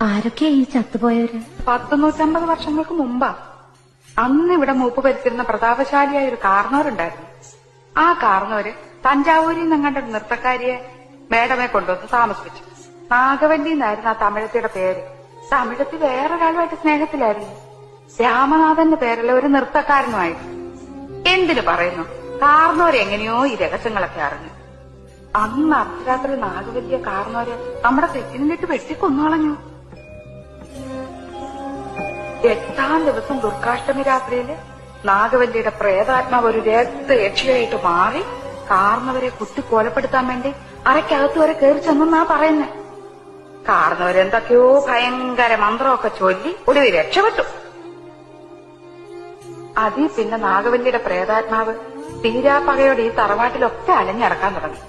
ആരൊക്കെയാ ഈ ചത്തുപോയവര്? 150 വർഷങ്ങൾക്ക് മുമ്പാ. അന്ന് ഇവിടെ മൂപ്പ് ഭരിച്ചിരുന്ന പ്രതാപശാലിയായ ഒരു കാർന്നവരുണ്ടായിരുന്നു. ആ കാർന്നവര് തഞ്ചാവൂരിൽ നിന്നങ്ങാണ്ട് ഒരു നൃത്തക്കാരിയെ മേഡമെ കൊണ്ടുവന്ന് താമസിപ്പിച്ചു. നാഗവല്ലി എന്നായിരുന്നു ആ തമിഴത്തിയുടെ പേര്. തമിഴത്തി വേറൊരാളുമായിട്ട് സ്നേഹത്തിലായിരുന്നു. രാമനാഥന്റെ പേരുള്ള ഒരു നൃത്തക്കാരനുമായിട്ട്. എന്തിനു പറയുന്നു, കാർന്നവരെങ്ങനെയോ ഈ രഹസ്യങ്ങളൊക്കെ അറിഞ്ഞു. അന്ന് അർദ്ധരാത്രി നാഗവല്ലിയെ കാർന്നവര് നമ്മുടെ തെറ്റിനിട്ട് വെട്ടിക്കൊന്നുകളഞ്ഞു. 8ാം ദിവസം ദുർഗാഷ്ടമി രാത്രിയില് നാഗവല്ലിയുടെ പ്രേതാത്മാവ് ഒരു രക്തയക്ഷിയായിട്ട് മാറി കാർന്നവരെ കുത്തി കൊലപ്പെടുത്താൻ വേണ്ടി അരയ്ക്കകത്ത് വരെ കയറി ചെന്നാ പറയുന്നേ. കാർന്നവരെന്തൊക്കെയോ ഭയങ്കര മന്ത്രമൊക്കെ ചൊല്ലി ഒടുവിൽ രക്ഷപ്പെട്ടു. അതിൽ പിന്നെ നാഗവല്ലിയുടെ പ്രേതാത്മാവ് തീരാപ്പകയോടെ ഈ തറവാട്ടിലൊക്കെ അലഞ്ഞിറക്കാൻ തുടങ്ങി.